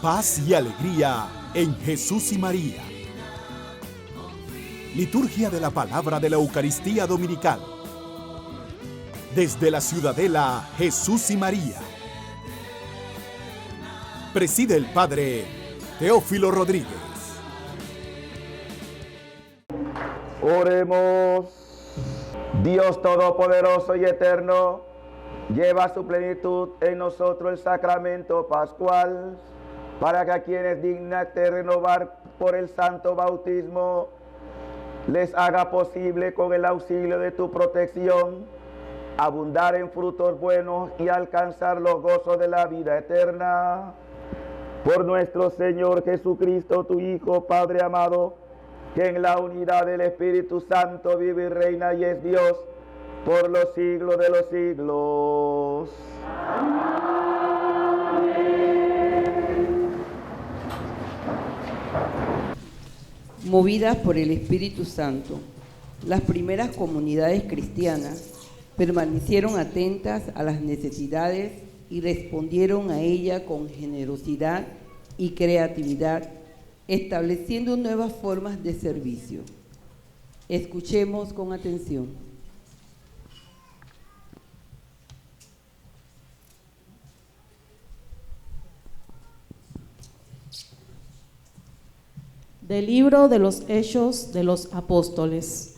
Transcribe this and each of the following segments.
paz y alegría en Jesús y María. Liturgia de la Palabra de la Eucaristía Dominical. Desde la Ciudadela Jesús y María. Preside el Padre Teófilo Rodríguez. Oremos. Dios Todopoderoso y Eterno, lleva a su plenitud en nosotros el sacramento pascual, para que a quienes dignaste renovar por el santo bautismo, les haga posible con el auxilio de tu protección, abundar en frutos buenos y alcanzar los gozos de la vida eterna. Por nuestro Señor Jesucristo, tu Hijo, Padre amado, que en la unidad del Espíritu Santo vive y reina y es Dios por los siglos de los siglos. Movidas por el Espíritu Santo, las primeras comunidades cristianas permanecieron atentas a las necesidades y respondieron a ella con generosidad y creatividad, estableciendo nuevas formas de servicio. Escuchemos con atención. Del libro de los Hechos de los Apóstoles.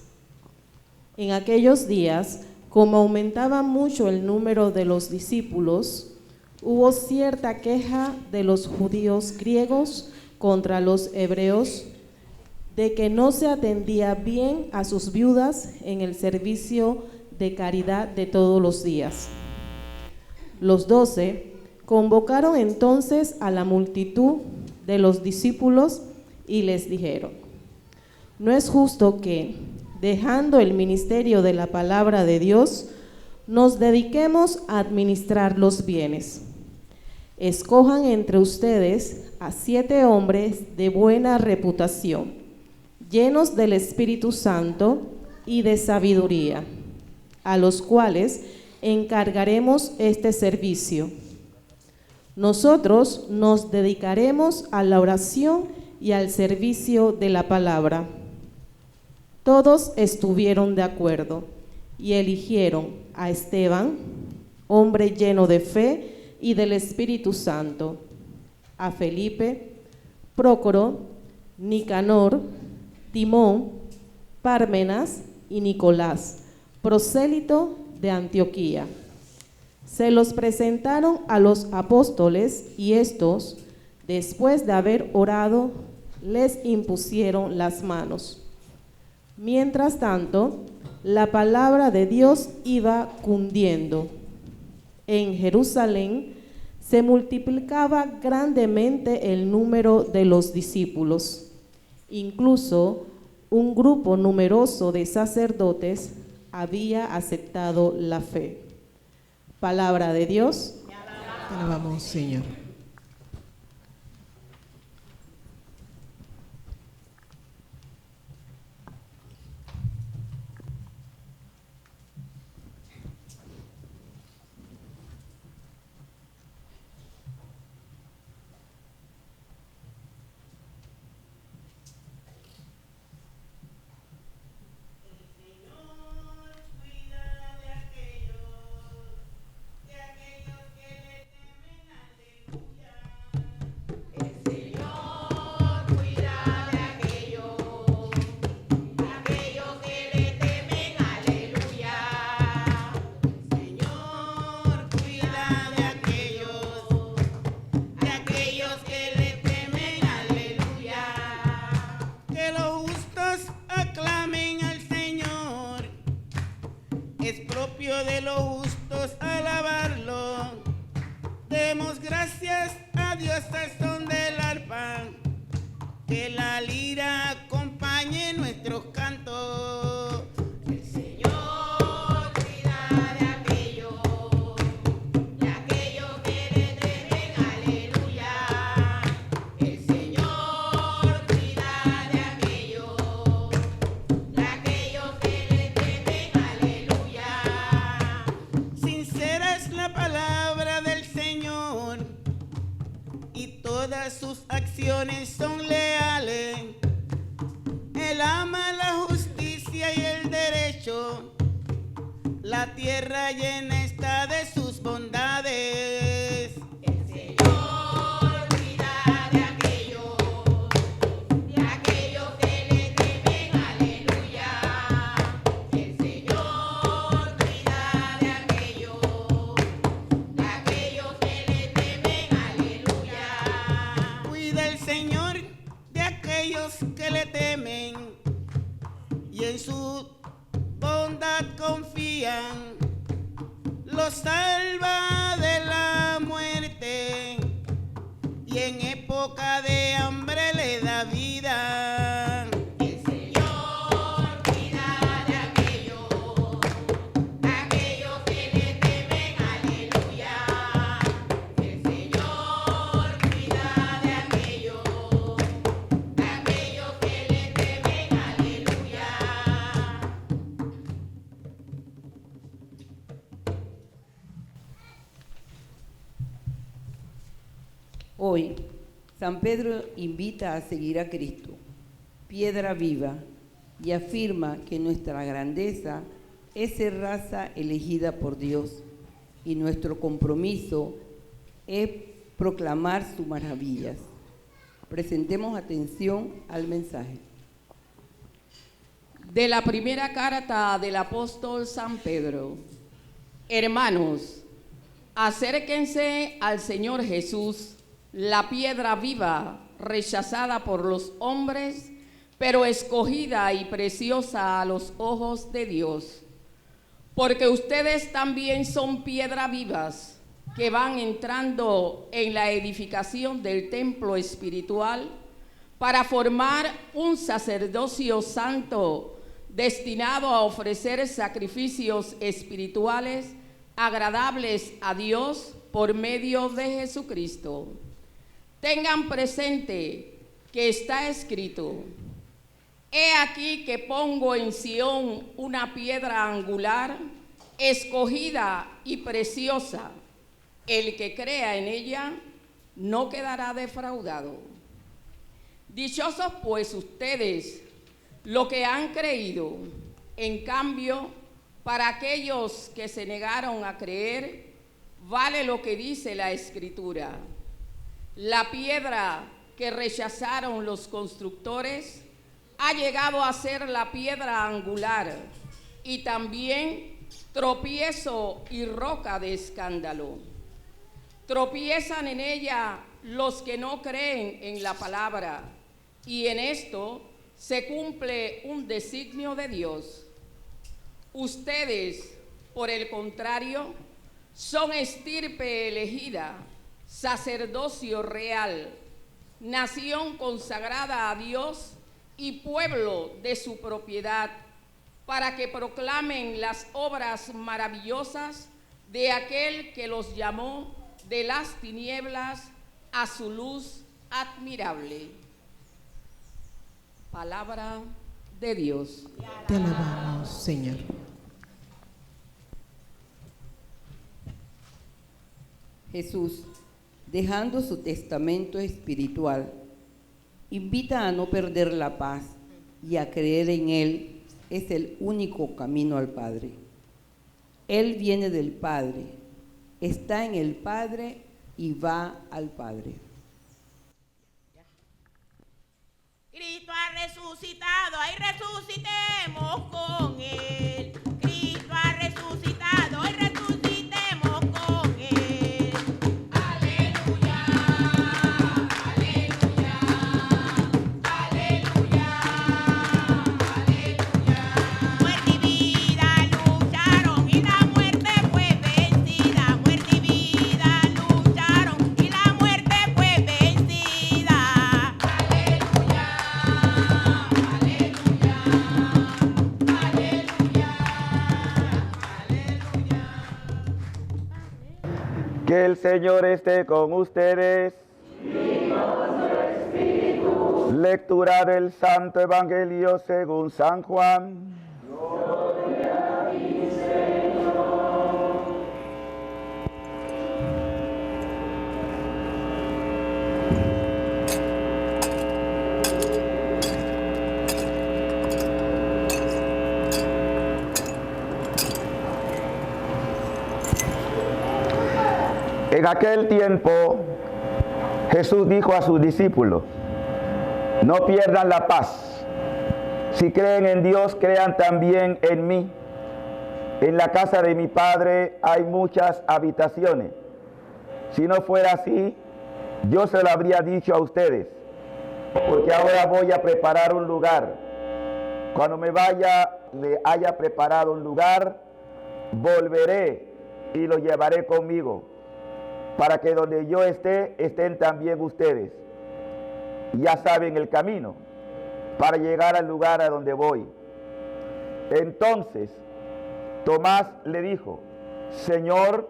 En aquellos días, como aumentaba mucho el número de los discípulos, hubo cierta queja de los judíos griegos contra los hebreos, de que no se atendía bien a sus viudas en el servicio de caridad de todos los días. Los 12 convocaron entonces a la multitud de los discípulos y les dijeron: no es justo que, dejando el ministerio de la palabra de Dios, nos dediquemos a administrar los bienes. Escojan entre ustedes a 7 hombres de buena reputación, llenos del Espíritu Santo y de sabiduría, a los cuales encargaremos este servicio. Nosotros nos dedicaremos a la oración y al servicio de la palabra. Todos estuvieron de acuerdo y eligieron a Esteban, hombre lleno de fe y del Espíritu Santo, a Felipe, Prócoro, Nicanor, Timón, Pármenas y Nicolás, prosélito de Antioquía. Se los presentaron a los apóstoles y estos, después de haber orado, les impusieron las manos. Mientras tanto, la palabra de Dios iba cundiendo. En Jerusalén se multiplicaba grandemente el número de los discípulos. Incluso un grupo numeroso de sacerdotes había aceptado la fe. Palabra de Dios. Te alabamos, Señor. De los justos alabarlo, demos gracias a Dios al son del arpa, que la lira acompañe nuestros cantos. El Señor cuida de aquellos que le temen, aleluya. El Señor cuida de aquellos que le temen, aleluya. Sincera es la palabra del Señor y todo todas sus acciones son leales. Él ama la justicia y el derecho. La tierra llena está de sus bondades. El Señor cuida de aquellos que le temen, aleluya. El Señor cuida de aquellos que le temen, aleluya. Cuida el Señor de aquellos que le temen y en su bondad confían. Los salva de la muerte y en época de hambre le da vida. El Señor cuida de aquellos que le temen, aleluya. El Señor cuida de aquellos que le temen, aleluya. Hoy, San Pedro invita a seguir a Cristo, piedra viva, y afirma que nuestra grandeza es ser raza elegida por Dios y nuestro compromiso es proclamar sus maravillas. Prestemos atención al mensaje. De la primera carta del apóstol San Pedro. Hermanos, acérquense al Señor Jesús, la piedra viva, rechazada por los hombres, pero escogida y preciosa a los ojos de Dios. Porque ustedes también son piedras vivas que van entrando en la edificación del templo espiritual para formar un sacerdocio santo destinado a ofrecer sacrificios espirituales agradables a Dios por medio de Jesucristo. Tengan presente que está escrito: he aquí que pongo en Sión una piedra angular, escogida y preciosa. El que crea en ella no quedará defraudado. Dichosos pues ustedes, los que han creído. En cambio, para aquellos que se negaron a creer, vale lo que dice la Escritura: la piedra que rechazaron los constructores ha llegado a ser la piedra angular y también tropiezo y roca de escándalo. Tropiezan en ella los que no creen en la palabra, y en esto se cumple un designio de Dios. Ustedes, por el contrario, son estirpe elegida, sacerdocio real, nación consagrada a Dios y pueblo de su propiedad, para que proclamen las obras maravillosas de aquel que los llamó de las tinieblas a su luz admirable. Palabra de Dios. Te alabamos, Señor. Jesús, dejando su testamento espiritual, invita a no perder la paz y a creer en Él es el único camino al Padre. Él viene del Padre, está en el Padre y va al Padre. Cristo ha resucitado, ahí resucitemos con Él. Cristo ha resucitado, hoy resucitemos con Él. Aleluya, aleluya, aleluya, aleluya. Muerte y vida lucharon y la muerte fue vencida. Muerte y vida lucharon y la muerte fue vencida. Que el Señor esté con ustedes. Lectura del Santo Evangelio según San Juan. En aquel tiempo Jesús dijo a sus discípulos: no pierdan la paz. Si creen en Dios, crean también en mí. En la casa de mi Padre hay muchas habitaciones. Si no fuera así, yo se lo habría dicho a ustedes, porque ahora voy a preparar un lugar. Cuando me vaya, le haya preparado un lugar, volveré y lo llevaré conmigo, para que donde yo esté, estén también ustedes. Ya saben el camino para llegar al lugar a donde voy. Entonces Tomás le dijo: Señor,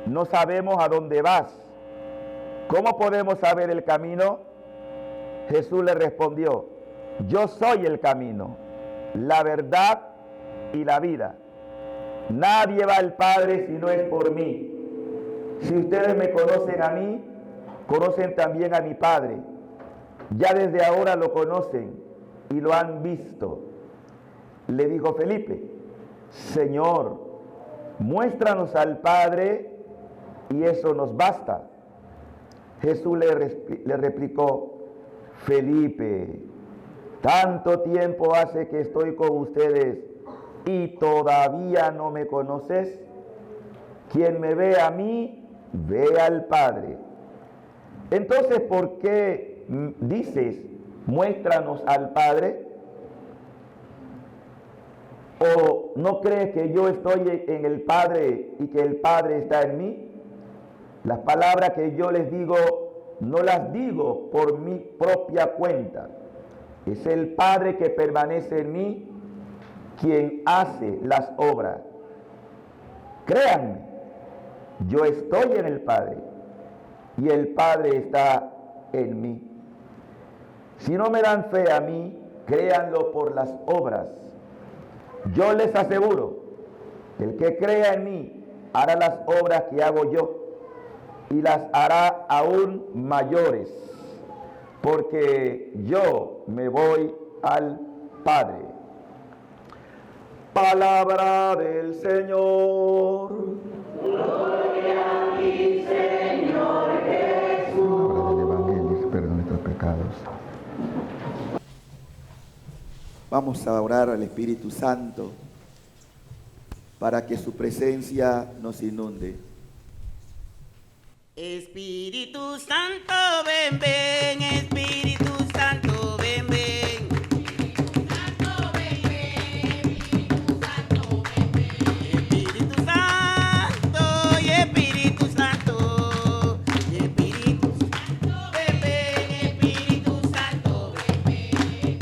no sabemos a dónde vas. ¿Cómo podemos saber el camino? Jesús le respondió: yo soy el camino, la verdad y la vida. Nadie va al Padre si no es por mí. Si ustedes me conocen a mí, conocen también a mi Padre. Ya desde ahora lo conocen y lo han visto. Le dijo Felipe: Señor, muéstranos al Padre y eso nos basta. Jesús le replicó: Felipe, tanto tiempo hace que estoy con ustedes y todavía no me conoces. Quien me ve a mí, ve al Padre. Entonces, ¿por qué dices, muéstranos al Padre? ¿O no crees que yo estoy en el Padre y que el Padre está en mí? Las palabras que yo les digo, no las digo por mi propia cuenta. Es el Padre que permanece en mí quien hace las obras. Créanme, yo estoy en el Padre y el Padre está en mí. Si no me dan fe a mí, créanlo por las obras. Yo les aseguro, el que crea en mí hará las obras que hago yo y las hará aún mayores, porque yo me voy al Padre. Palabra del Señor. Gloria a ti, Señor Jesús. Palabra del Evangelio, perdón nuestros pecados. Vamos a orar al Espíritu Santo para que su presencia nos inunde. Espíritu Santo, ven, ven, Espíritu Santo, ven, ven. Espíritu Santo, y Espíritu Santo, y Espíritu Santo, ven, ven, Espíritu Santo, ven, ven.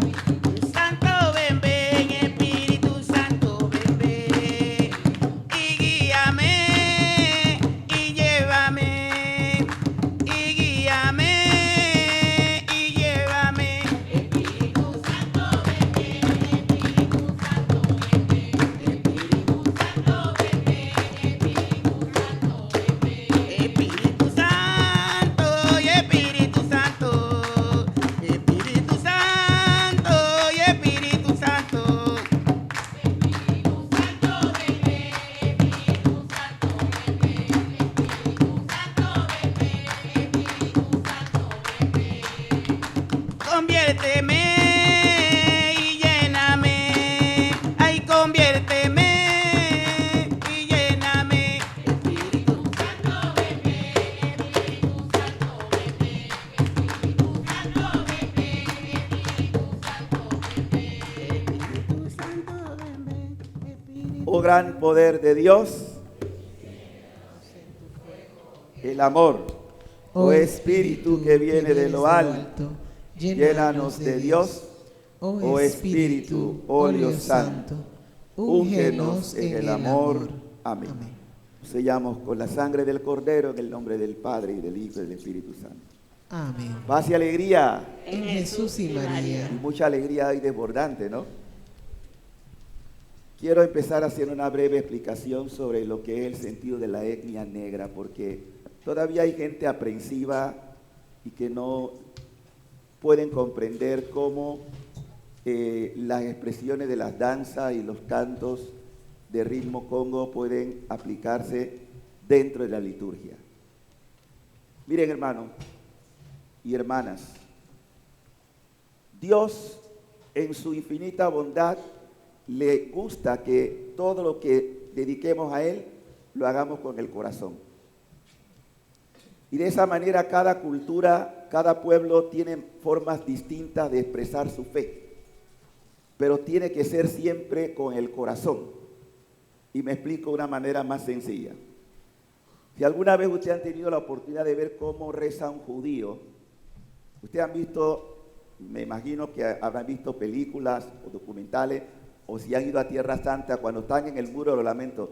Santo, ven, ven, Espíritu Santo, ven, ven. Y guíame, y llévame, y guíame, y llévame. Espíritu Santo, ven, ven, Espíritu Santo, ven, ven. Espíritu Santo, ven, ven, Espíritu Santo, ven, ven. Espíritu Santo y Espíritu Santo, Espíritu Santo y Espíritu Santo. Espíritu Santo, ven, ven, Espíritu Santo, ven, ven. Espíritu Santo, ven, ven, Espíritu Santo, ven, ven. Conviérteme y lléname, ay, conviérteme y lléname. Espíritu Santo, ven, ven, Espíritu Santo, ven, ven. Espíritu Santo, ven, ven, Espíritu Santo, ven, ven. Espíritu Oh gran poder de Dios, el amor, oh Espíritu que viene de lo alto, llénanos de Dios, oh Espíritu, óleo santo, úngenos en el amor. Amén. Sellamos con la sangre del Cordero en el nombre del Padre y del Hijo y del Espíritu Santo. Amén. Paz y alegría, En Jesús y María. y mucha alegría y desbordante, ¿no? Quiero empezar haciendo una breve explicación sobre lo que es el sentido de la etnia negra, porque todavía hay gente aprensiva y que no pueden comprender cómo las expresiones de las danzas y los cantos de ritmo congo pueden aplicarse dentro de la liturgia. Miren, hermanos y hermanas, Dios en su infinita bondad le gusta que todo lo que dediquemos a Él lo hagamos con el corazón. Y de esa manera cada cultura, cada pueblo tiene formas distintas de expresar su fe, pero tiene que ser siempre con el corazón. Y me explico de una manera más sencilla. Si alguna vez ustedes han tenido la oportunidad de ver cómo reza un judío, ustedes han visto, me imagino que habrán visto películas o documentales, o si han ido a Tierra Santa, cuando están en el Muro de los Lamentos,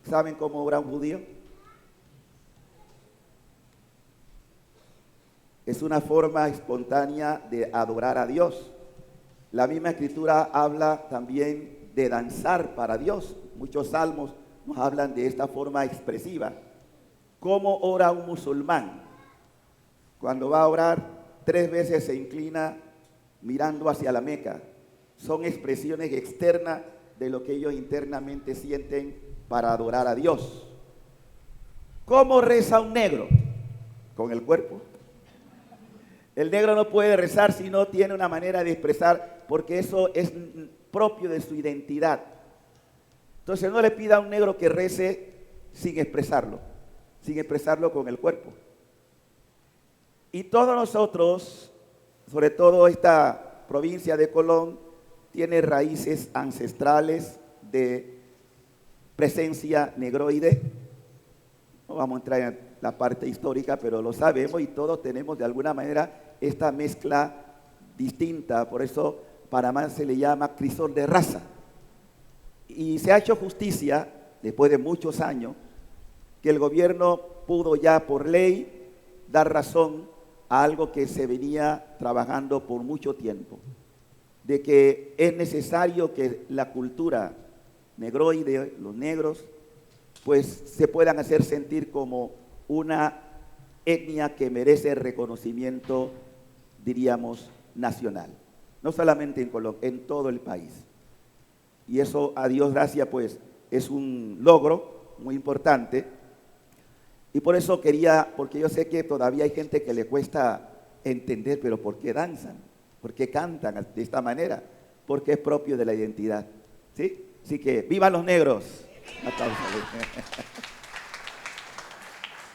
¿saben cómo ora un judío? Es una forma espontánea de adorar a Dios. La misma Escritura habla también de danzar para Dios. Muchos salmos nos hablan de esta forma expresiva. ¿Cómo ora un musulmán? Cuando va a orar, 3 veces se inclina mirando hacia la Meca. Son expresiones externas de lo que ellos internamente sienten para adorar a Dios. ¿Cómo reza un negro? Con el cuerpo. El negro no puede rezar si no tiene una manera de expresar, porque eso es propio de su identidad. Entonces no le pida a un negro que rece sin expresarlo con el cuerpo. Y todos nosotros, sobre todo esta provincia de Colón, tiene raíces ancestrales de presencia negroide. No vamos a entrar en la parte histórica, pero lo sabemos y todos tenemos de alguna manera esta mezcla distinta. Por eso Panamá se le llama crisol de raza. Y se ha hecho justicia, después de muchos años, que el gobierno pudo ya por ley dar razón a algo que se venía trabajando por mucho tiempo, de que es necesario que la cultura negroide, los negros, pues se puedan hacer sentir como una etnia que merece reconocimiento, diríamos, nacional. No solamente en Colombia, en todo el país. Y eso, a Dios gracias, pues es un logro muy importante. Y por eso quería, porque yo sé que todavía hay gente que le cuesta entender, pero ¿por qué danzan? ¿Por qué cantan de esta manera? Porque es propio de la identidad. ¿Sí? Así que, ¡vivan los negros!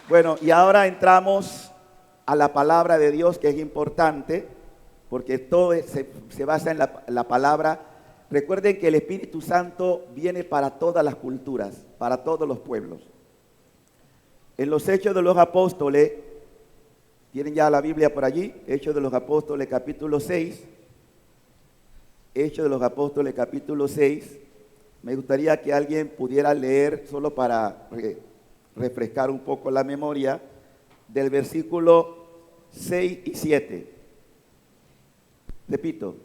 Bueno, y ahora entramos a la palabra de Dios, que es importante, porque todo se basa en la palabra. Recuerden que el Espíritu Santo viene para todas las culturas, para todos los pueblos. En los Hechos de los Apóstoles, tienen ya la Biblia por allí, Hechos de los Apóstoles capítulo 6, Hechos de los Apóstoles capítulo 6, me gustaría que alguien pudiera leer, solo para refrescar un poco la memoria, del versículo 6 y 7. Repito,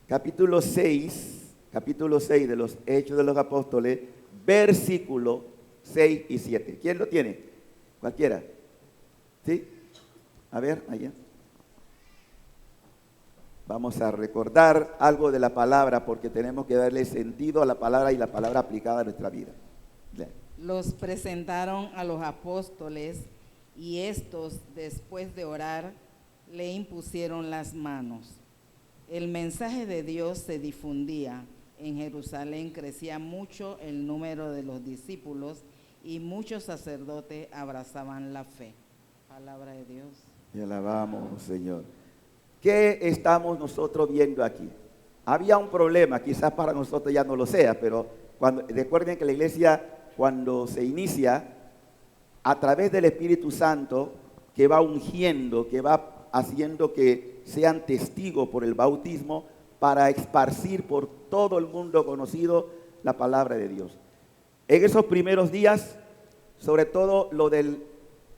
capítulo 6 de los Hechos de los Apóstoles, versículo 6 y 7. ¿Quién lo tiene? Cualquiera. ¿Sí? A ver, allá. Vamos a recordar algo de la palabra, porque tenemos que darle sentido a la palabra y la palabra aplicada a nuestra vida. Los presentaron a los apóstoles y estos, después de orar, le impusieron las manos. El mensaje de Dios se difundía. En Jerusalén crecía mucho el número de los discípulos y muchos sacerdotes abrazaban la fe. Palabra de Dios. Y alabamos, Señor. ¿Qué estamos nosotros viendo aquí? Había un problema, quizás para nosotros ya no lo sea, pero recuerden que la iglesia, cuando se inicia, a través del Espíritu Santo, que va ungiendo, que va haciendo que sean testigos por el bautismo, para esparcir por todo el mundo conocido la palabra de Dios. En esos primeros días, sobre todo lo del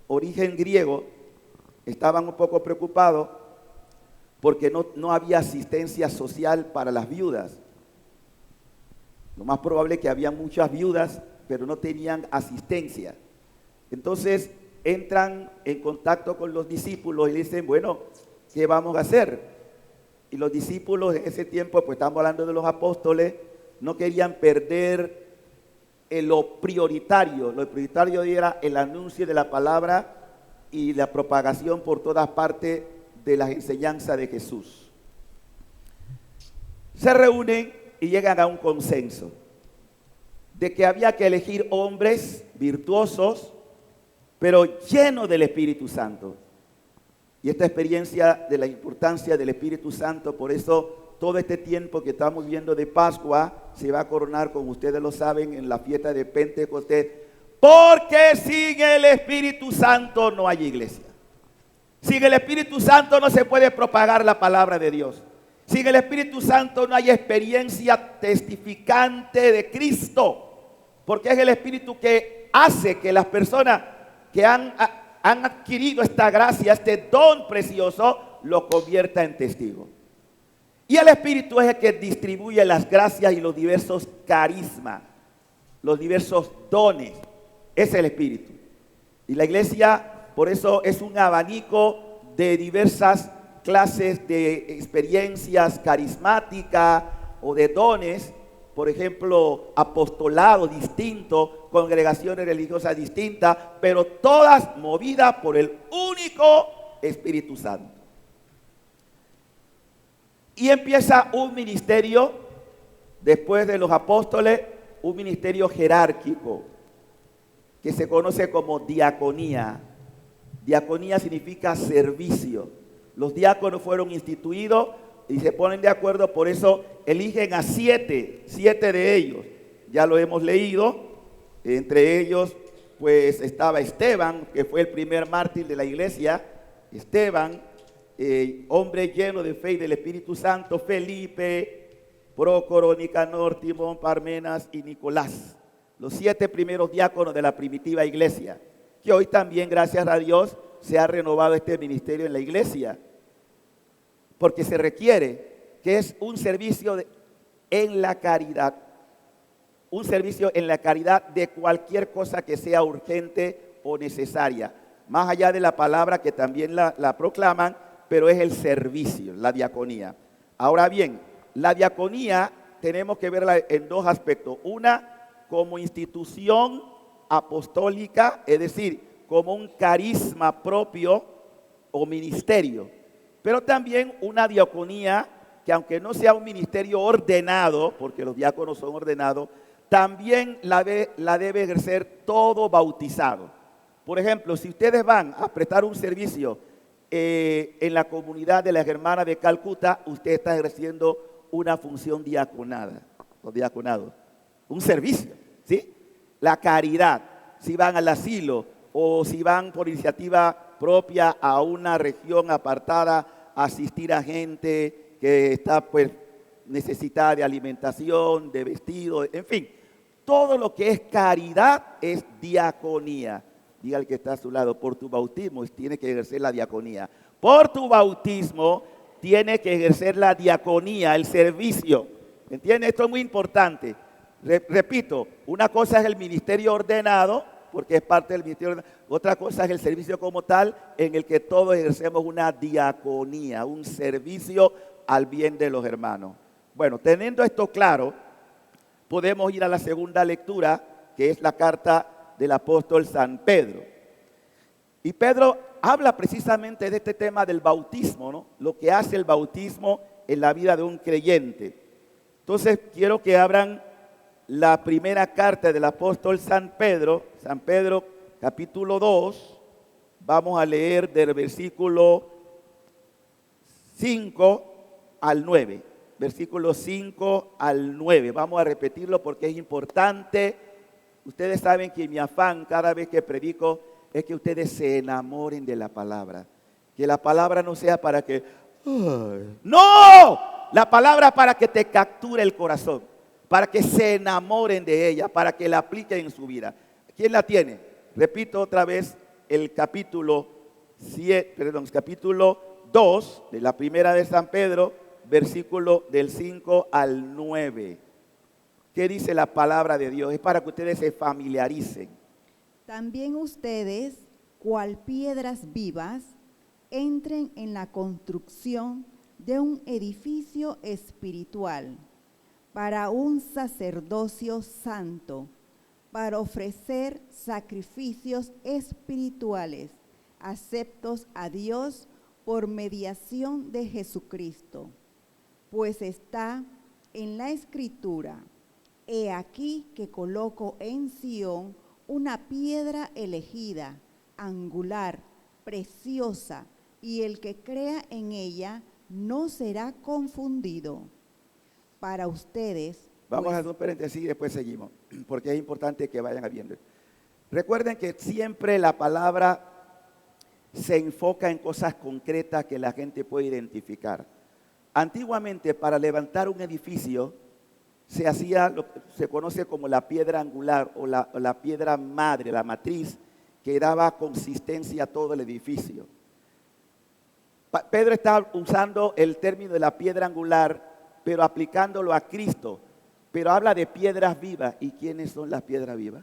origen griego, estaban un poco preocupados porque no había asistencia social para las viudas. Lo más probable es que había muchas viudas, pero no tenían asistencia. Entonces entran en contacto con los discípulos y dicen, bueno, ¿qué vamos a hacer? Y los discípulos en ese tiempo, pues estamos hablando de los apóstoles, no querían perder lo prioritario. Lo prioritario era el anuncio de la palabra y la propagación por todas partes de las enseñanzas de Jesús. Se reúnen y llegan a un consenso de que había que elegir hombres virtuosos, pero llenos del Espíritu Santo. Y esta experiencia de la importancia del Espíritu Santo, por eso todo este tiempo que estamos viendo de Pascua se va a coronar, como ustedes lo saben, en la fiesta de Pentecostés, porque sin el Espíritu Santo no hay iglesia. Sin el Espíritu Santo no se puede propagar la palabra de Dios. Sin el Espíritu Santo no hay experiencia testificante de Cristo, porque es el Espíritu que hace que las personas que han adquirido esta gracia, este don precioso, lo convierta en testigo. Y el Espíritu es el que distribuye las gracias y los diversos carismas, los diversos dones. Es el Espíritu. Y la iglesia, por eso, es un abanico de diversas clases de experiencias carismáticas o de dones. Por ejemplo, apostolado distinto, congregaciones religiosas distintas, pero todas movidas por el único Espíritu Santo. Y empieza un ministerio, después de los apóstoles, un ministerio jerárquico, que se conoce como diaconía. Diaconía significa servicio. Los diáconos fueron instituidos y se ponen de acuerdo, por eso eligen a siete de ellos. Ya lo hemos leído, entre ellos pues estaba Esteban, que fue el primer mártir de la iglesia. Esteban, hombre lleno de fe y del Espíritu Santo. Felipe, Prócoro, Nicanor, Timón, Parmenas y Nicolás. Los 7 primeros diáconos de la primitiva iglesia, que hoy también, gracias a Dios, se ha renovado este ministerio en la iglesia, porque se requiere, que es un servicio en la caridad, un servicio en la caridad de cualquier cosa que sea urgente o necesaria, más allá de la palabra que también la proclaman, pero es el servicio, la diaconía. Ahora bien, la diaconía tenemos que verla en 2 aspectos. Una, como institución apostólica, es decir, como un carisma propio o ministerio, pero también una diaconía que, aunque no sea un ministerio ordenado, porque los diáconos son ordenados, también la debe ejercer todo bautizado. Por ejemplo, si ustedes van a prestar un servicio en la comunidad de las hermanas de Calcuta, usted está ejerciendo una función diaconada, o diaconado, un servicio, ¿sí? La caridad, si van al asilo o si van por iniciativa propia a una región apartada a asistir a gente que está pues necesitada de alimentación, de vestido, en fin, todo lo que es caridad es diaconía. Diga al que está a su lado, por tu bautismo tiene que ejercer la diaconía. Por tu bautismo tiene que ejercer la diaconía, el servicio. ¿Entiende? Esto es muy importante. Repito, una cosa es el ministerio ordenado, porque es parte del ministerio ordenado. Otra cosa es el servicio como tal, en el que todos ejercemos una diaconía, un servicio al bien de los hermanos. Bueno, teniendo esto claro, podemos ir a la segunda lectura, que es la carta del apóstol San Pedro. Y Pedro habla precisamente de este tema del bautismo, ¿no? Lo que hace el bautismo en la vida de un creyente. Entonces quiero que abran la primera carta del apóstol San Pedro capítulo 2, vamos a leer del versículo 5 al 9. Versículo 5 al 9. Vamos a repetirlo porque es importante. Ustedes saben que mi afán cada vez que predico es que ustedes se enamoren de la palabra. Que la palabra no sea para que... ¡No! La palabra para que te capture el corazón, para que se enamoren de ella, para que la apliquen en su vida. ¿Quién la tiene? Repito otra vez el capítulo 2 de la primera de San Pedro, versículo del 5 al 9. ¿Qué dice la palabra de Dios? Es para que ustedes se familiaricen. También ustedes, cual piedras vivas, entren en la construcción de un edificio espiritual para un sacerdocio santo, para ofrecer sacrificios espirituales aceptos a Dios por mediación de Jesucristo. Pues está en la Escritura: he aquí que coloco en Sión una piedra elegida, angular, preciosa, y el que crea en ella no será confundido. Para ustedes... Vamos a hacer un paréntesis y después seguimos, porque es importante que vayan viendo. Recuerden que siempre la palabra se enfoca en cosas concretas que la gente puede identificar. Antiguamente, para levantar un edificio, se hacía lo que se conoce como la piedra angular o la piedra madre, la matriz, que daba consistencia a todo el edificio. Pedro está usando el término de la piedra angular, pero aplicándolo a Cristo. Pero habla de piedras vivas. ¿Y quiénes son las piedras vivas?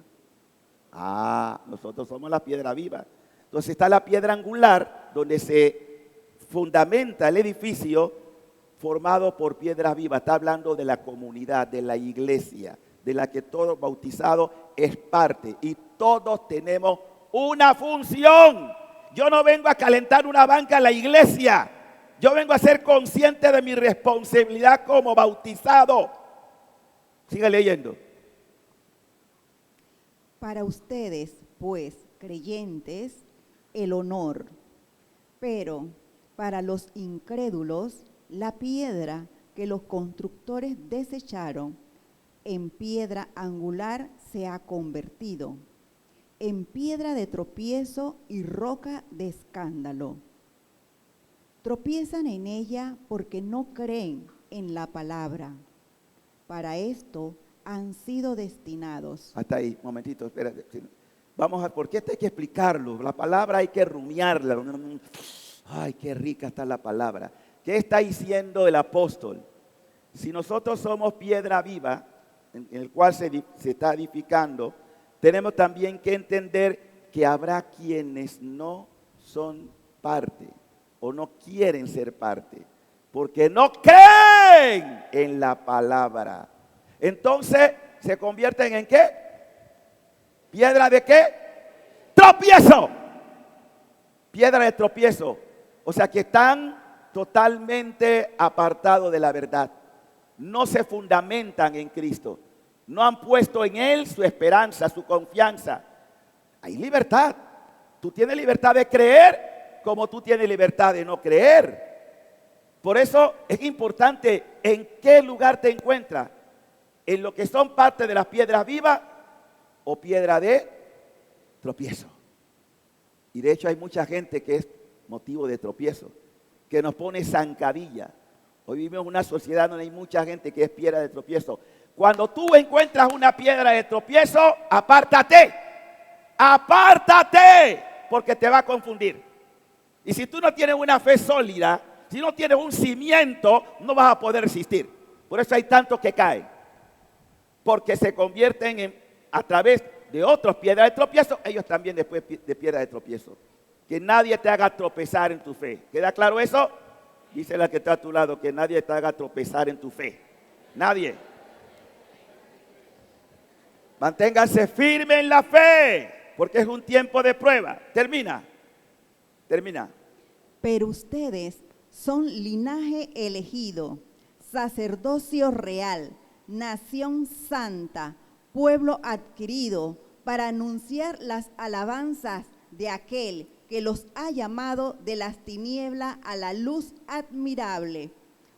Nosotros somos la piedra viva. Entonces está la piedra angular, donde se fundamenta el edificio formado por piedras vivas. Está hablando de la comunidad, de la iglesia, de la que todo bautizado es parte. Y todos tenemos una función. Yo no vengo a calentar una banca en la iglesia. Yo vengo a ser consciente de mi responsabilidad como bautizado. Sigue leyendo. Para ustedes, pues, creyentes, el honor. Pero para los incrédulos, la piedra que los constructores desecharon en piedra angular se ha convertido en piedra de tropiezo y roca de escándalo. Tropiezan en ella porque no creen en la palabra. Para esto han sido destinados. Hasta ahí, un momentito, espérate. Vamos a, porque esto hay que explicarlo. La palabra hay que rumiarla. Ay, qué rica está la palabra. ¿Qué está diciendo el apóstol? Si nosotros somos piedra viva, en el cual se está edificando, tenemos también que entender que habrá quienes no son parte o no quieren ser parte, porque no creen en la palabra. Entonces, ¿se convierten en qué? ¿Piedra de qué? ¡Tropiezo! Piedra de tropiezo. O sea que están totalmente apartados de la verdad. No se fundamentan en Cristo. No han puesto en Él su esperanza, su confianza. Hay libertad. Tú tienes libertad de creer como tú tienes libertad de no creer. Por eso es importante en qué lugar te encuentras. En lo que son parte de las piedras vivas o piedra de tropiezo. Y de hecho hay mucha gente que es motivo de tropiezo, que nos pone zancadilla. Hoy vivimos en una sociedad donde hay mucha gente que es piedra de tropiezo. Cuando tú encuentras una piedra de tropiezo, apártate. Apártate, porque te va a confundir. Y si tú no tienes una fe sólida, si no tienes un cimiento, no vas a poder resistir. Por eso hay tantos que caen. Porque se convierten a través de otros piedras de tropiezo, ellos también después de piedra de tropiezo. Que nadie te haga tropezar en tu fe. ¿Queda claro eso? Dice la que está a tu lado, que nadie te haga tropezar en tu fe. Nadie. Manténganse firme en la fe, porque es un tiempo de prueba. Termina. Pero ustedes son linaje elegido, sacerdocio real, nación santa, pueblo adquirido, para anunciar las alabanzas de aquel que los ha llamado de las tinieblas a la luz admirable.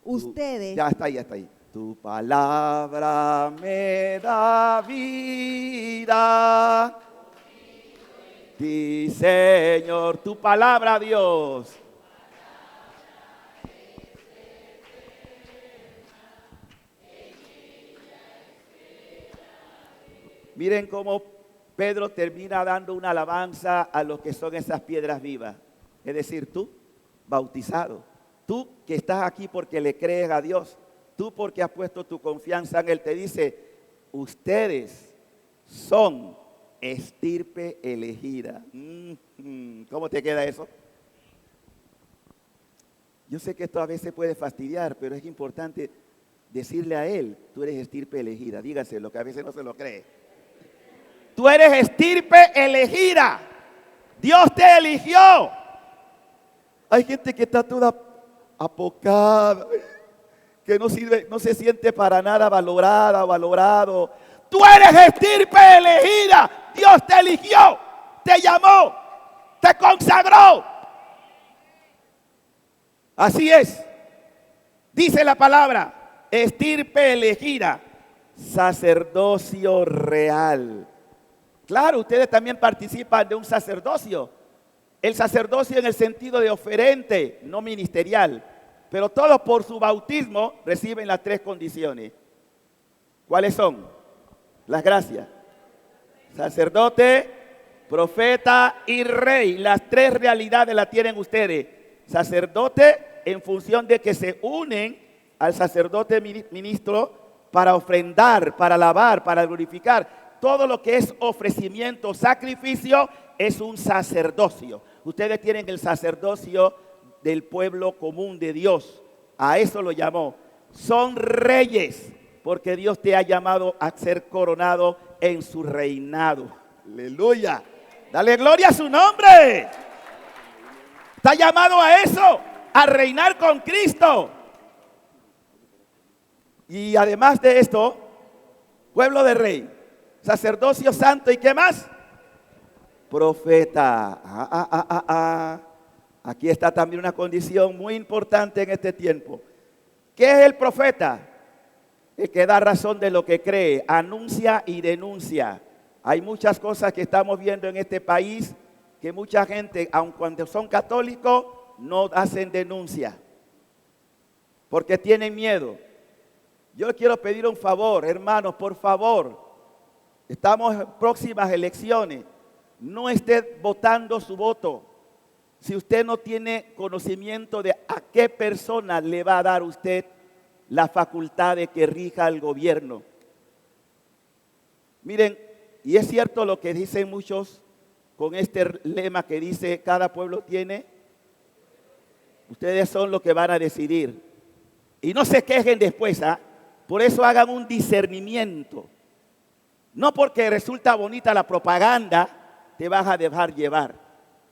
Ustedes... Ya está ahí. Tu palabra me da vida. Sí, Señor, tu palabra, Dios. Miren cómo Pedro termina dando una alabanza a los que son esas piedras vivas. Es decir, tú, bautizado. Tú que estás aquí porque le crees a Dios. Tú porque has puesto tu confianza en Él. Te dice, ustedes son estirpe elegida. ¿Cómo te queda eso? Yo sé que esto a veces puede fastidiar, pero es importante decirle a Él, tú eres estirpe elegida. Dígaselo, que a veces no se lo cree. Tú eres estirpe elegida. Dios te eligió. Hay gente que está toda apocada, que no sirve, no se siente para nada valorada, valorado. Tú eres estirpe elegida. Dios te eligió, te llamó, te consagró. Así es. Dice la palabra, estirpe elegida, sacerdocio real. Claro, ustedes también participan de un sacerdocio. El sacerdocio en el sentido de oferente, no ministerial. Pero todos por su bautismo reciben las 3 condiciones. ¿Cuáles son? Las gracias. Sacerdote, profeta y rey. Las 3 realidades las tienen ustedes. Sacerdote en función de que se unen al sacerdote ministro para ofrendar, para alabar, para glorificar. Todo lo que es ofrecimiento, sacrificio, es un sacerdocio. Ustedes tienen el sacerdocio del pueblo común de Dios. A eso lo llamó. Son reyes, porque Dios te ha llamado a ser coronado en su reinado. Aleluya. Dale gloria a su nombre. Está llamado a eso, a reinar con Cristo. Y además de esto, pueblo de rey, sacerdocio santo, ¿y qué más? Profeta. Aquí está también una condición muy importante en este tiempo. ¿Qué es el profeta? El que da razón de lo que cree, anuncia y denuncia. Hay muchas cosas que estamos viendo en este país que mucha gente, aun cuando son católicos, no hacen denuncia porque tienen miedo. Yo quiero pedir un favor, hermanos, por favor. Estamos en próximas elecciones. No esté votando su voto si usted no tiene conocimiento de a qué persona le va a dar usted la facultad de que rija el gobierno. Miren, y es cierto lo que dicen muchos con este lema que dice: cada pueblo tiene, ustedes son los que van a decidir. Y no se quejen después, ¿ah? Por eso hagan un discernimiento. No porque resulta bonita la propaganda, te vas a dejar llevar.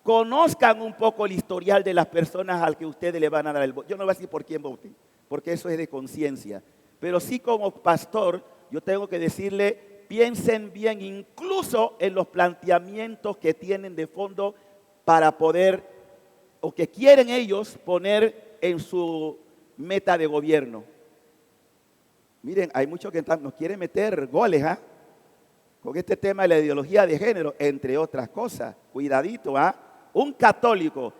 Conozcan un poco el historial de las personas al que ustedes le van a dar el voto. Yo no voy a decir por quién voten, porque eso es de conciencia. Pero sí, como pastor, yo tengo que decirle, piensen bien incluso en los planteamientos que tienen de fondo para poder, o que quieren ellos poner en su meta de gobierno. Miren, hay muchos que nos quieren meter goles, ¿ah? Con este tema de la ideología de género, entre otras cosas. Cuidadito, ¿ah? Un católico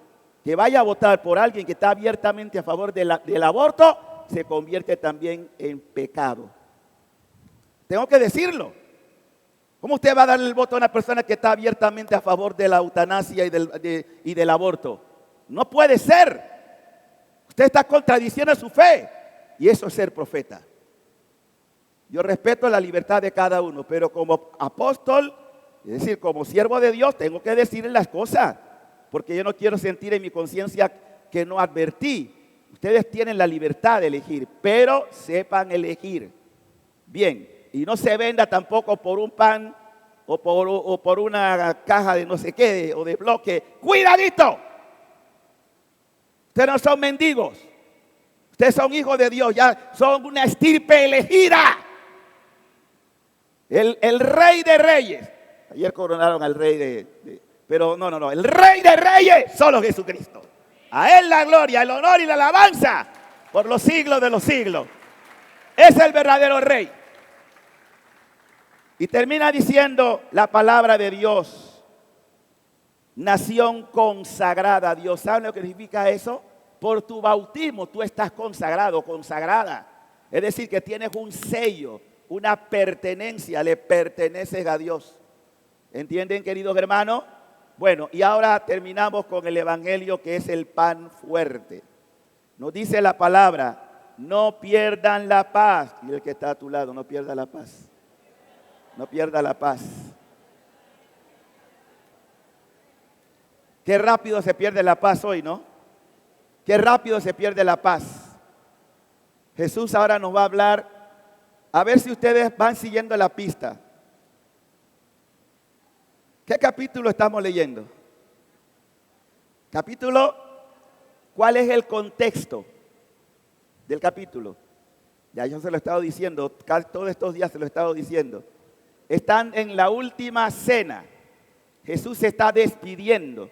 que vaya a votar por alguien que está abiertamente a favor del aborto, se convierte también en pecado. Tengo que decirlo. ¿Cómo usted va a darle el voto a una persona que está abiertamente a favor de la eutanasia y del aborto? No puede ser. Usted está contradiciendo su fe. Y eso es ser profeta. Yo respeto la libertad de cada uno, pero como apóstol, es decir, como siervo de Dios, tengo que decirle las cosas, porque yo no quiero sentir en mi conciencia que no advertí. Ustedes tienen la libertad de elegir, pero sepan elegir bien. Y no se venda tampoco por un pan o por una caja de no sé qué o de bloque. ¡Cuidadito! Ustedes no son mendigos. Ustedes son hijos de Dios, ya son una estirpe elegida. El rey de reyes. Ayer coronaron al rey pero no. El rey de reyes, solo Jesucristo. A Él la gloria, el honor y la alabanza por los siglos de los siglos. Es el verdadero rey. Y termina diciendo la palabra de Dios. Nación consagrada a Dios. ¿Saben lo que significa eso? Por tu bautismo tú estás consagrado, consagrada. Es decir, que tienes un sello, una pertenencia, le perteneces a Dios. ¿Entienden, queridos hermanos? Bueno, y ahora terminamos con el evangelio, que es el pan fuerte. Nos dice la palabra: no pierdan la paz. Y el que está a tu lado, no pierda la paz. No pierda la paz. Qué rápido se pierde la paz hoy, ¿no? Qué rápido se pierde la paz. Jesús ahora nos va a hablar, a ver si ustedes van siguiendo la pista. ¿Qué capítulo estamos leyendo? Capítulo, ¿cuál es el contexto del capítulo? Ya yo se lo he estado diciendo, todos estos días se lo he estado diciendo. Están en la última cena. Jesús se está despidiendo.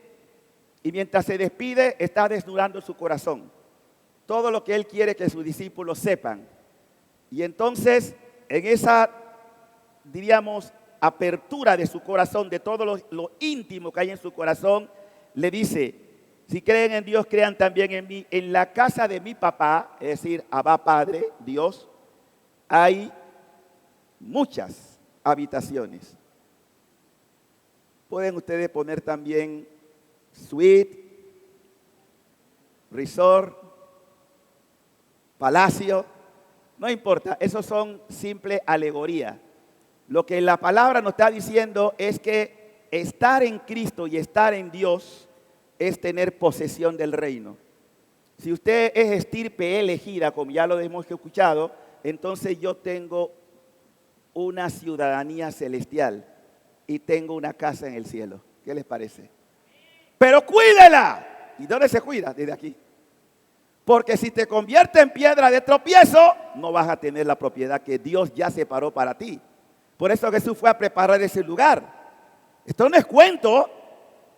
Y mientras se despide, está desnudando su corazón. Todo lo que Él quiere que sus discípulos sepan. Y entonces, en esa, diríamos, apertura de su corazón, de todo lo íntimo que hay en su corazón, le dice: si creen en Dios, crean también en mí. En la casa de mi papá, es decir, Abba Padre, Dios, hay muchas habitaciones. Pueden ustedes poner también suite, resort, palacio, no importa, esos son simple alegoría. Lo que la palabra nos está diciendo es que estar en Cristo y estar en Dios es tener posesión del reino. Si usted es estirpe elegida, como ya lo hemos escuchado, entonces yo tengo una ciudadanía celestial y tengo una casa en el cielo. ¿Qué les parece? Pero cuídela. ¿Y dónde se cuida? Desde aquí. Porque si te convierte en piedra de tropiezo, no vas a tener la propiedad que Dios ya separó para ti. Por eso Jesús fue a preparar ese lugar. Esto no es cuento.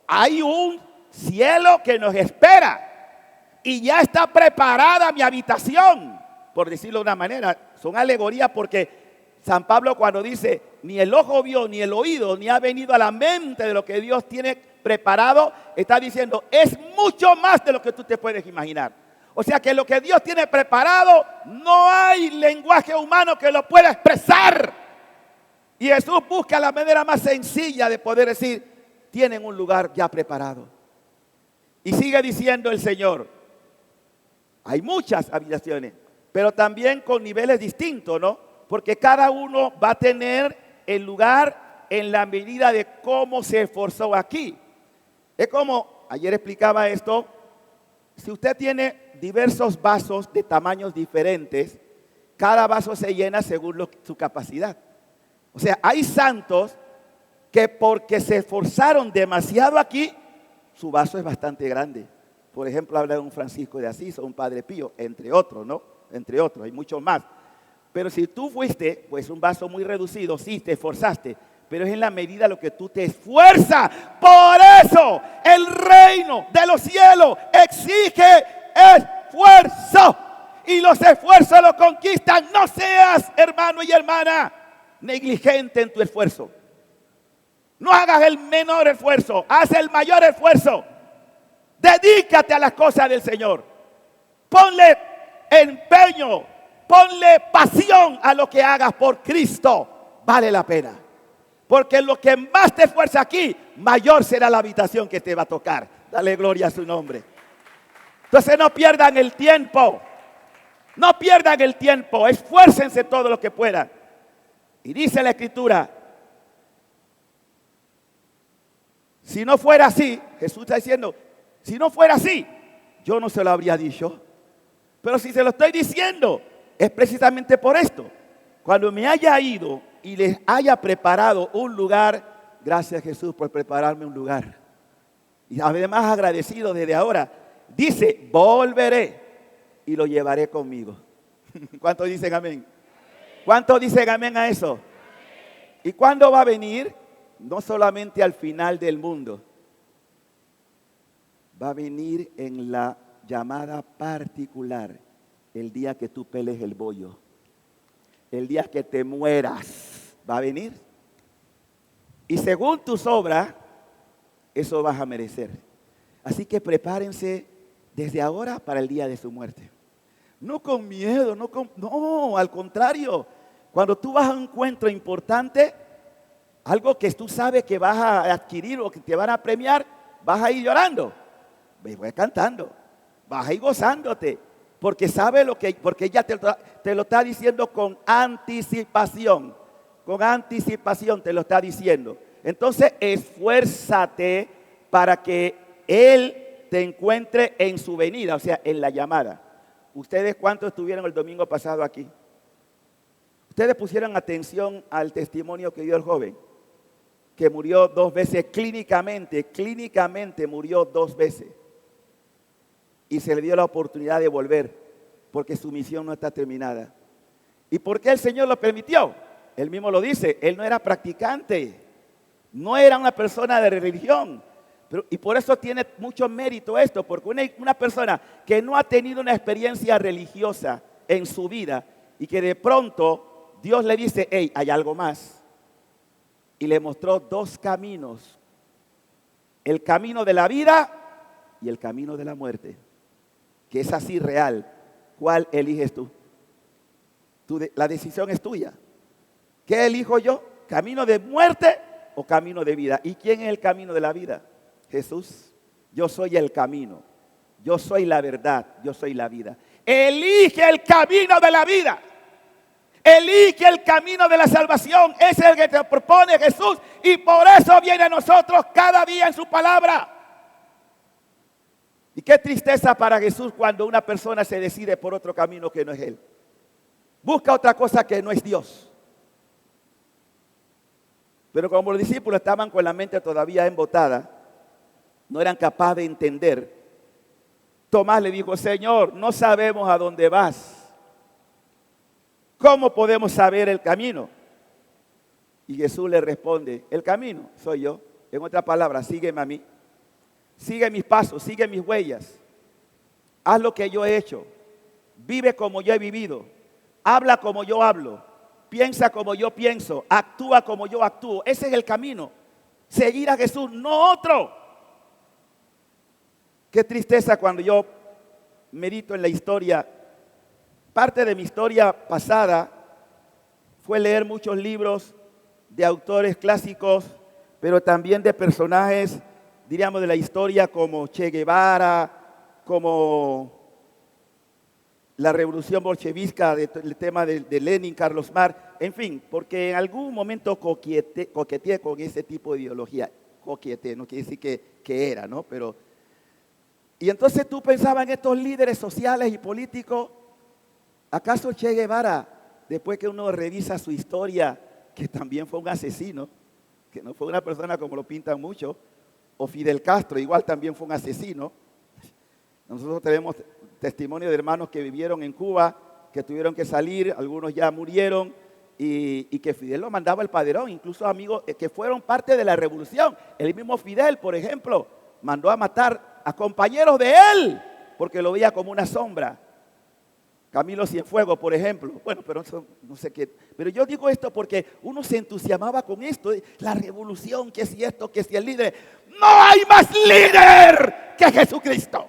Hay un cielo que nos espera. Y ya está preparada mi habitación. Por decirlo de una manera, son alegorías porque San Pablo cuando dice, ni el ojo vio, ni el oído, ni ha venido a la mente de lo que Dios tiene preparado, está diciendo, es mucho más de lo que tú te puedes imaginar. O sea que lo que Dios tiene preparado, no hay lenguaje humano que lo pueda expresar. Y Jesús busca la manera más sencilla de poder decir, tienen un lugar ya preparado. Y sigue diciendo el Señor, hay muchas habitaciones, pero también con niveles distintos, ¿no? Porque cada uno va a tener el lugar en la medida de cómo se esforzó aquí. Es como, ayer explicaba esto, si usted tiene diversos vasos de tamaños diferentes, cada vaso se llena según su capacidad. O sea, hay santos que porque se esforzaron demasiado aquí, su vaso es bastante grande. Por ejemplo, habla de un Francisco de Asís o un Padre Pío, entre otros, ¿no? Entre otros, hay muchos más. Pero si tú fuiste, pues un vaso muy reducido, sí, te esforzaste, pero es en la medida lo que tú te esfuerzas. Por eso el reino de los cielos exige esfuerzo. Y los esfuerzos lo conquistan. No seas, hermano y hermana, negligente en tu esfuerzo. No hagas el menor esfuerzo, haz el mayor esfuerzo. Dedícate a las cosas del Señor. Ponle empeño. Ponle pasión a lo que hagas por Cristo. Vale la pena. Porque lo que más te esfuerza aquí, mayor será la habitación que te va a tocar. Dale gloria a su nombre. Entonces no pierdan el tiempo. No pierdan el tiempo. Esfuércense todo lo que puedan. Y dice la Escritura, si no fuera así, Jesús está diciendo, si no fuera así, yo no se lo habría dicho. Pero si se lo estoy diciendo, es precisamente por esto. Cuando me haya ido y les haya preparado un lugar, gracias Jesús por prepararme un lugar. Y además agradecido desde ahora, dice, volveré y lo llevaré conmigo. ¿Cuántos dicen amén? ¿Cuántos dicen amén a eso? ¿Y cuándo va a venir? No solamente al final del mundo. Va a venir en la llamada particular. El día que tú peles el bollo, el día que te mueras, va a venir. Y según tus obras, eso vas a merecer. Así que prepárense desde ahora para el día de su muerte. No con miedo, no, al contrario. Cuando tú vas a un encuentro importante, algo que tú sabes que vas a adquirir o que te van a premiar, vas a ir llorando, vas cantando, vas a ir gozándote. Porque sabe porque ella te lo está diciendo con anticipación. Con anticipación te lo está diciendo. Entonces esfuérzate para que Él te encuentre en su venida, o sea, en la llamada. ¿Ustedes cuántos estuvieron el domingo pasado aquí? ¿Ustedes pusieron atención al testimonio que dio el joven? Que murió 2 veces clínicamente murió 2 veces. y se le dio la oportunidad de volver, porque su misión no está terminada. ¿Y por qué el Señor lo permitió? Él mismo lo dice, él no era practicante, no era una persona de religión. Y por eso tiene mucho mérito esto, porque una persona que no ha tenido una experiencia religiosa en su vida y que de pronto Dios le dice, hey, hay algo más. Y le mostró dos caminos, el camino de la vida y el camino de la muerte, que es así real. ¿Cuál eliges tú? La decisión es tuya. ¿Qué elijo yo? ¿Camino de muerte o camino de vida? ¿Y quién es el camino de la vida? Jesús. Yo soy el camino, yo soy la verdad, yo soy la vida. Elige el camino de la vida. Elige el camino de la salvación. Ese es el que te propone Jesús. Y por eso viene a nosotros cada día en su palabra. Y qué tristeza para Jesús cuando una persona se decide por otro camino que no es Él. Busca otra cosa que no es Dios. Pero como los discípulos estaban con la mente todavía embotada, no eran capaces de entender. Tomás le dijo, Señor, no sabemos a dónde vas. ¿Cómo podemos saber el camino? Y Jesús le responde, el camino soy yo. En otras palabras, sígueme a mí. Sigue mis pasos, sigue mis huellas. Haz lo que yo he hecho. Vive como yo he vivido. Habla como yo hablo. Piensa como yo pienso. Actúa como yo actúo. Ese es el camino. Seguir a Jesús, no otro. Qué tristeza cuando yo medito en la historia. Parte de mi historia pasada fue leer muchos libros de autores clásicos, pero también de personajes, diríamos, de la historia como Che Guevara, como la revolución bolchevica, el tema de Lenin, Carlos Marx, en fin, porque en algún momento coqueteé con ese tipo de ideología. Coqueteé, no quiere decir que era, ¿no? Pero, y entonces tú pensabas en estos líderes sociales y políticos. ¿Acaso Che Guevara, después que uno revisa su historia, que también fue un asesino, que no fue una persona como lo pintan mucho, o Fidel Castro, igual también fue un asesino? Nosotros tenemos testimonio de hermanos que vivieron en Cuba, que tuvieron que salir, algunos ya murieron, y que Fidel lo mandaba al paderón, incluso amigos que fueron parte de la revolución. El mismo Fidel, por ejemplo, mandó a matar a compañeros de él, porque lo veía como una sombra. Camilo Cienfuegos, por ejemplo. Bueno, pero eso, no sé qué. Pero yo digo esto porque uno se entusiasmaba con esto, la revolución, que si esto, que si el líder. No hay más líder que Jesucristo.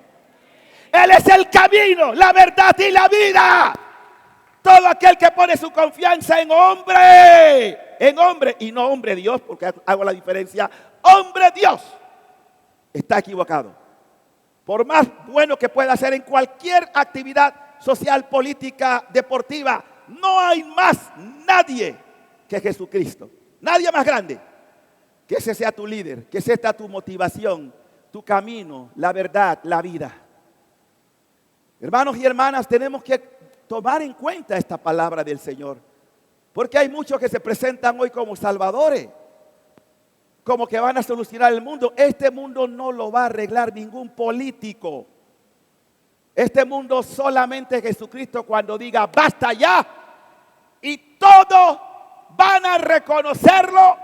Él es el camino, la verdad y la vida. Todo aquel que pone su confianza en hombre, y no hombre Dios, porque hago la diferencia, hombre Dios, está equivocado. Por más bueno que pueda hacer en cualquier actividad social, política, deportiva, no hay más nadie que Jesucristo. Nadie más grande. Que ese sea tu líder, que esa sea tu motivación, tu camino, la verdad, la vida. Hermanos y hermanas, tenemos que tomar en cuenta esta palabra del Señor, porque hay muchos que se presentan hoy como salvadores, como que van a solucionar el mundo. Este mundo no lo va a arreglar ningún político. Este mundo solamente Jesucristo, cuando diga basta ya, y todos van a reconocerlo,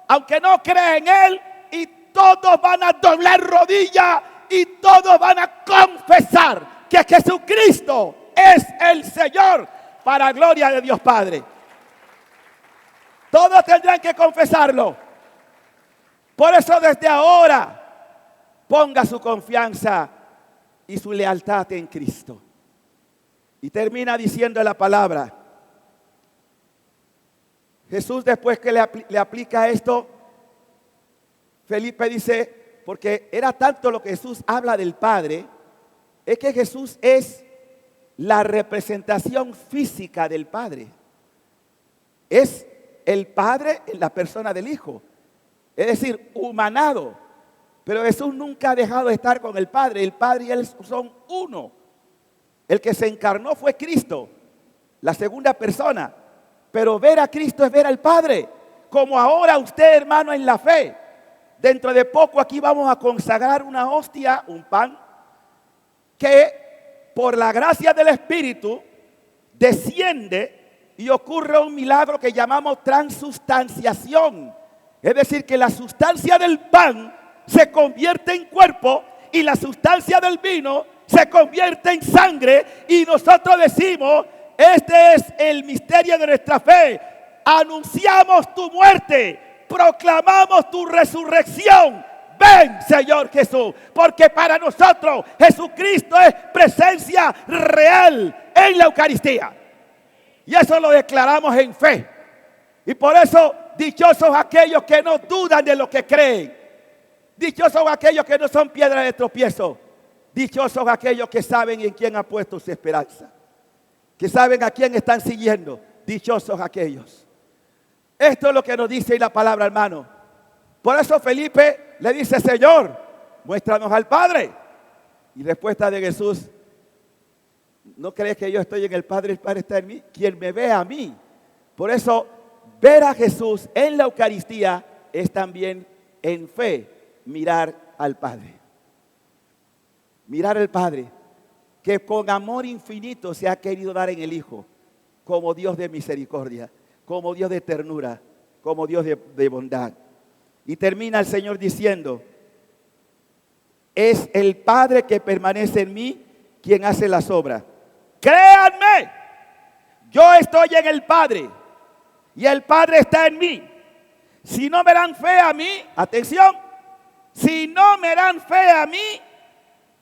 aunque no crean en Él, y todos van a doblar rodilla y todos van a confesar que Jesucristo es el Señor, para gloria de Dios Padre. Todos tendrán que confesarlo. Por eso desde ahora ponga su confianza y su lealtad en Cristo. Y termina diciendo la palabra. Jesús, después que le aplica esto, Felipe dice, porque era tanto lo que Jesús habla del Padre, es que Jesús es la representación física del Padre. Es el Padre en la persona del Hijo, es decir, humanado. Pero Jesús nunca ha dejado de estar con el Padre. El Padre y Él son uno. El que se encarnó fue Cristo, la segunda persona. Pero ver a Cristo es ver al Padre. Como ahora usted, hermano, en la fe. Dentro de poco aquí vamos a consagrar una hostia, un pan. que por la gracia del Espíritu desciende y ocurre un milagro que llamamos transustanciación. Es decir, que la sustancia del pan se convierte en cuerpo y la sustancia del vino se convierte en sangre, y nosotros decimos: este es el misterio de nuestra fe. Anunciamos tu muerte, proclamamos tu resurrección. Ven, Señor Jesús, porque para nosotros Jesucristo es presencia real en la Eucaristía. Y eso lo declaramos en fe. Y por eso, dichosos aquellos que no dudan de lo que creen. Dichosos aquellos que no son piedra de tropiezo. Dichosos aquellos que saben en quién ha puesto su esperanza, que saben a quién están siguiendo. Dichosos aquellos. Esto es lo que nos dice la palabra, hermano. Por eso Felipe le dice: Señor, muéstranos al Padre. Y respuesta de Jesús: ¿no crees que yo estoy en el Padre, el Padre está en mí? Quien me ve a mí. Por eso, ver a Jesús en la Eucaristía es también en fe mirar al Padre. Mirar al Padre, que con amor infinito se ha querido dar en el Hijo, como Dios de misericordia, como Dios de ternura, como Dios de bondad. Y termina el Señor diciendo: es el Padre que permanece en mí quien hace las obras. Créanme, yo estoy en el Padre y el Padre está en mí. Si no me dan fe a mí, atención, si no me dan fe a mí,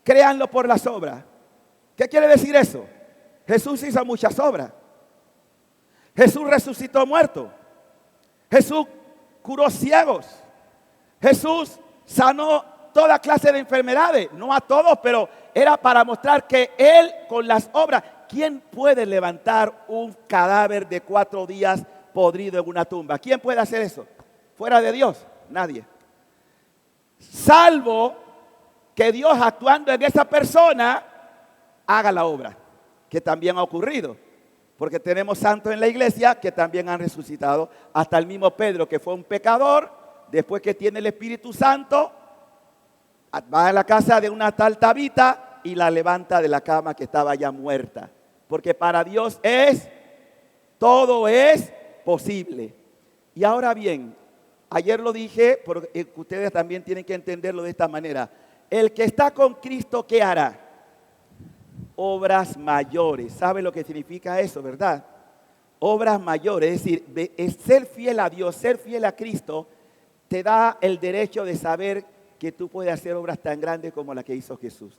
créanlo por las obras. ¿Qué quiere decir eso? Jesús hizo muchas obras. Jesús resucitó muertos. Jesús curó ciegos. Jesús sanó toda clase de enfermedades. No a todos, pero era para mostrar que Él con las obras. ¿Quién puede levantar un cadáver de 4 días podrido en una tumba? ¿Quién puede hacer eso? Fuera de Dios, nadie. Salvo que Dios, actuando en esa persona, haga la obra, que también ha ocurrido. Porque tenemos santos en la iglesia que también han resucitado. Hasta el mismo Pedro, que fue un pecador, después que tiene el Espíritu Santo, va a la casa de una tal Tabita y la levanta de la cama que estaba ya muerta. Porque para Dios todo es posible. Y ahora bien, ayer lo dije, porque ustedes también tienen que entenderlo de esta manera. El que está con Cristo, ¿qué hará? Obras mayores. ¿Sabe lo que significa eso, verdad? Obras mayores, es decir, es ser fiel a Dios, ser fiel a Cristo, te da el derecho de saber que tú puedes hacer obras tan grandes como la que hizo Jesús.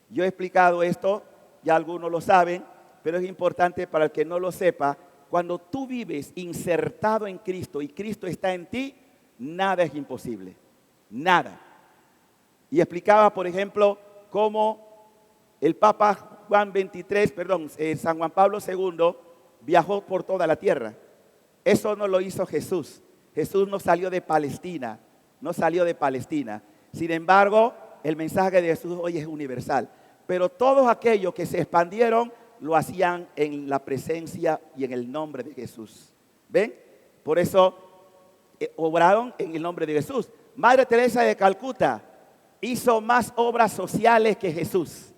Yo he explicado esto, ya algunos lo saben, pero es importante para el que no lo sepa. Cuando tú vives insertado en Cristo y Cristo está en ti, nada es imposible, nada. Y explicaba, por ejemplo, cómo el Papa San Juan Pablo II viajó por toda la tierra. Eso no lo hizo Jesús. Jesús no salió de Palestina, Sin embargo, el mensaje de Jesús hoy es universal. Pero todos aquellos que se expandieron lo hacían en la presencia y en el nombre de Jesús. ¿Ven? Por eso obraron en el nombre de Jesús. Madre Teresa de Calcuta hizo más obras sociales que Jesús,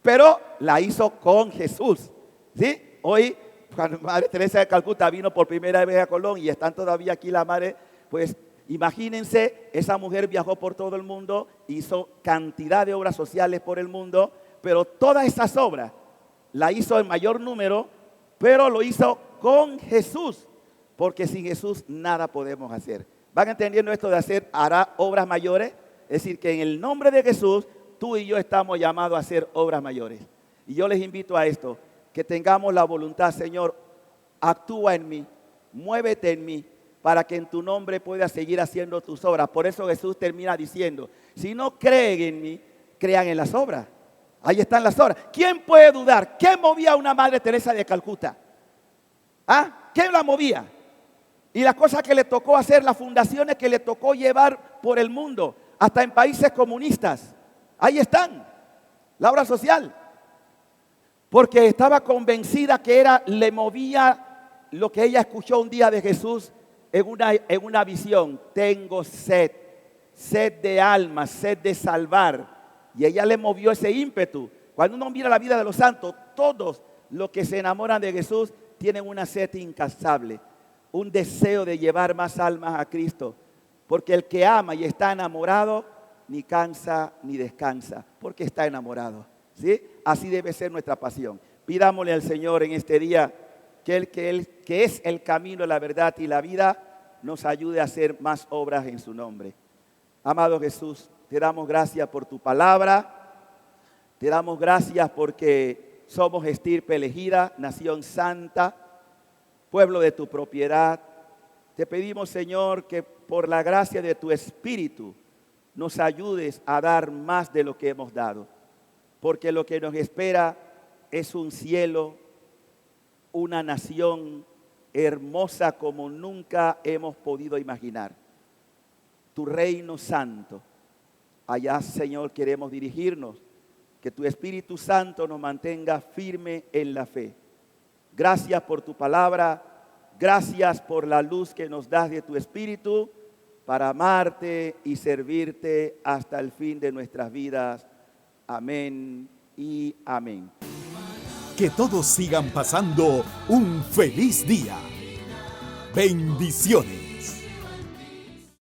pero la hizo con Jesús. ¿Sí? Hoy, cuando Madre Teresa de Calcuta vino por primera vez a Colón y están todavía aquí la madre, pues imagínense, esa mujer viajó por todo el mundo, hizo cantidad de obras sociales por el mundo, pero todas esas obras la hizo en mayor número, pero lo hizo con Jesús, porque sin Jesús nada podemos hacer. ¿Van entendiendo esto de hará obras mayores? Es decir, que en el nombre de Jesús, tú y yo estamos llamados a hacer obras mayores. Y yo les invito a esto, que tengamos la voluntad: Señor, actúa en mí, muévete en mí, para que en tu nombre puedas seguir haciendo tus obras. Por eso Jesús termina diciendo: si no creen en mí, crean en las obras. Ahí están las obras. ¿Quién puede dudar? ¿Qué movía a una Madre Teresa de Calcuta? ¿Ah? ¿Qué la movía? Y las cosas que le tocó hacer, las fundaciones que le tocó llevar por el mundo, hasta en países comunistas. Ahí están, la obra social. Porque estaba convencida que le movía lo que ella escuchó un día de Jesús en una visión. Tengo sed de alma, sed de salvar. Y ella le movió ese ímpetu. Cuando uno mira la vida de los santos, todos los que se enamoran de Jesús tienen una sed incansable, un deseo de llevar más almas a Cristo. Porque el que ama y está enamorado, ni cansa ni descansa, porque está enamorado. ¿Sí? Así debe ser nuestra pasión. Pidámosle al Señor en este día que Él, que es el camino, la verdad y la vida, nos ayude a hacer más obras en su nombre. Amado Jesús, te damos gracias por tu palabra. Te damos gracias porque somos estirpe elegida, nación santa, pueblo de tu propiedad. Te pedimos, Señor, que por la gracia de tu Espíritu nos ayudes a dar más de lo que hemos dado. Porque lo que nos espera es un cielo, una nación hermosa como nunca hemos podido imaginar. Tu reino santo. Allá, Señor, queremos dirigirnos. Que tu Espíritu Santo nos mantenga firme en la fe. Gracias por tu palabra. Gracias por la luz que nos das de tu Espíritu para amarte y servirte hasta el fin de nuestras vidas. Amén y amén. Que todos sigan pasando un feliz día. Bendiciones.